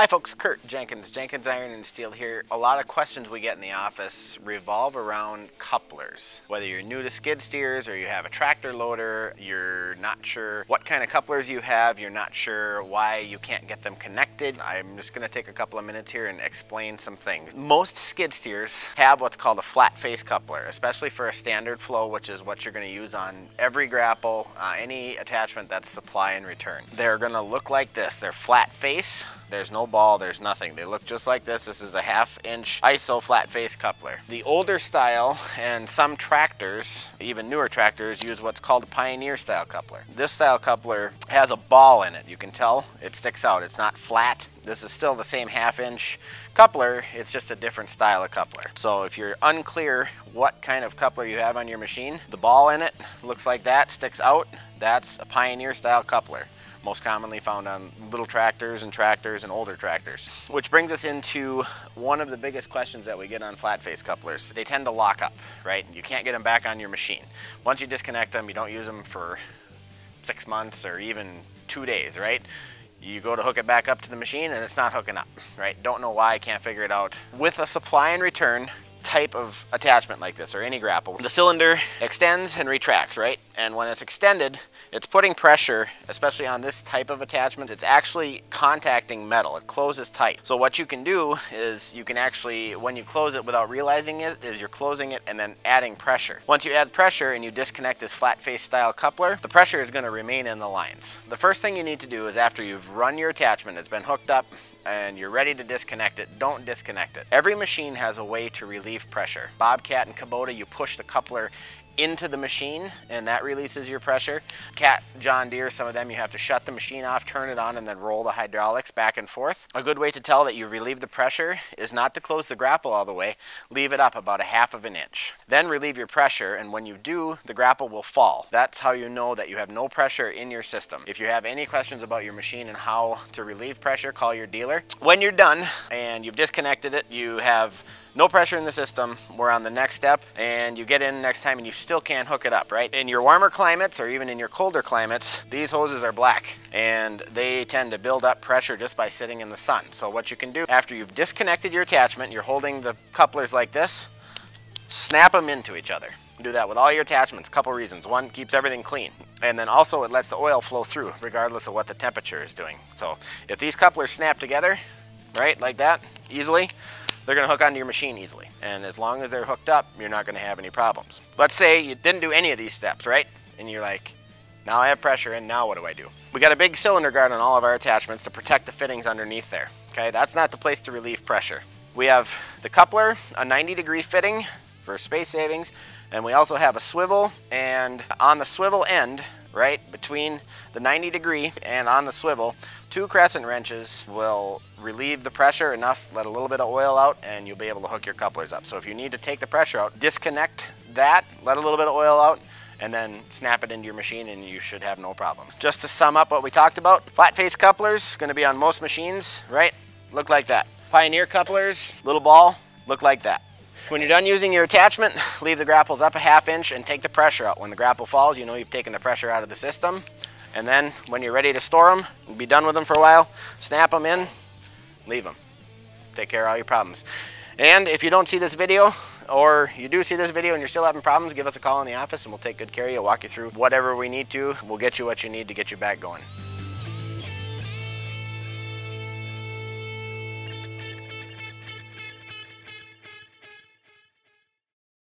Hi folks, Kurt Jenkins, Jenkins Iron and Steel here. A lot of questions we get in the office revolve around couplers. Whether you're new to skid steers or you have a tractor loader, you're not sure what kind of couplers you have, you're not sure why you can't get them connected. I'm just going to take a couple of minutes here and explain some things. Most skid steers have what's called a flat face coupler, especially for a standard flow, which is what you're going to use on every grapple, any attachment that's supply and return. They're going to look like this. They're flat face. There's no ball, there's nothing. They look just like this. This is a 1/2 inch ISO flat face coupler. The older style and some tractors, even newer tractors, use what's called a Pioneer style coupler. This style coupler has a ball in it. You can tell it sticks out. It's not flat. This is still the same 1/2 inch coupler, it's just a different style of coupler. So if you're unclear what kind of coupler you have on your machine, the ball in it looks like that, sticks out. That's a Pioneer style coupler. Most commonly found on little tractors and older tractors. Which brings us into one of the biggest questions that we get on flat face couplers. They tend to lock up, right? You can't get them back on your machine. Once you disconnect them, you don't use them for 6 months or even 2 days, right? You go to hook it back up to the machine and it's not hooking up, right? Don't know why, can't figure it out. With a supply and return type of attachment like this, or any grapple, the cylinder extends and retracts, right? And when it's extended, it's putting pressure, especially on this type of attachment. It's actually contacting metal. It closes tight. So what you can do is you can actually, when you close it without realizing it, is you're closing it and then adding pressure. Once you add pressure and you disconnect this flat face style coupler, the pressure is going to remain in the lines. The first thing you need to do is, after you've run your attachment, it's been hooked up, and you're ready to disconnect it, don't disconnect it. Every machine has a way to relieve pressure. Bobcat and Kubota, you push the coupler into the machine and that releases your pressure. Cat, John Deere, some of them you have to shut the machine off, turn it on, and then roll the hydraulics back and forth. A good way to tell that you relieve the pressure is not to close the grapple all the way. Leave it up about 1/2 inch. Then relieve your pressure, and when you do, the grapple will fall. That's how you know that you have no pressure in your system. If you have any questions about your machine and how to relieve pressure, call your dealer. When you're done and you've disconnected it, you have no pressure in the system, we're on the next step, and you get in next time and you still can't hook it up, right? In your warmer climates, or even in your colder climates, these hoses are black and they tend to build up pressure just by sitting in the sun. So what you can do, after you've disconnected your attachment, you're holding the couplers like this, snap them into each other. Do that with all your attachments. A couple reasons. One, keeps everything clean, and then also it lets the oil flow through regardless of what the temperature is doing. So if these couplers snap together, right, like that, easily, they're going to hook onto your machine easily. And as long as they're hooked up, you're not going to have any problems. Let's say you didn't do any of these steps, right? And you're like, now I have pressure in, now what do I do? We got a big cylinder guard on all of our attachments to protect the fittings underneath there. Okay, that's not the place to relieve pressure. We have the coupler, a 90-degree fitting for space savings, and we also have a swivel, and on the swivel end, right between the 90-degree and on the swivel, 2 crescent wrenches will relieve the pressure enough, let a little bit of oil out, and you'll be able to hook your couplers up. So if you need to take the pressure out, disconnect that, let a little bit of oil out, and then snap it into your machine and you should have no problem. Just to sum up what we talked about, flat face couplers, going to be on most machines, right? Look like that. Pioneer couplers, little ball, look like that. When you're done using your attachment, leave the grapples up 1/2 inch and take the pressure out. When the grapple falls, you know you've taken the pressure out of the system. And then when you're ready to store them and be done with them for a while, snap them in, leave them. Take care of all your problems. And if you don't see this video, or you do see this video and you're still having problems, give us a call in the office and we'll take good care of you. We'll walk you through whatever we need to. We'll get you what you need to get you back going.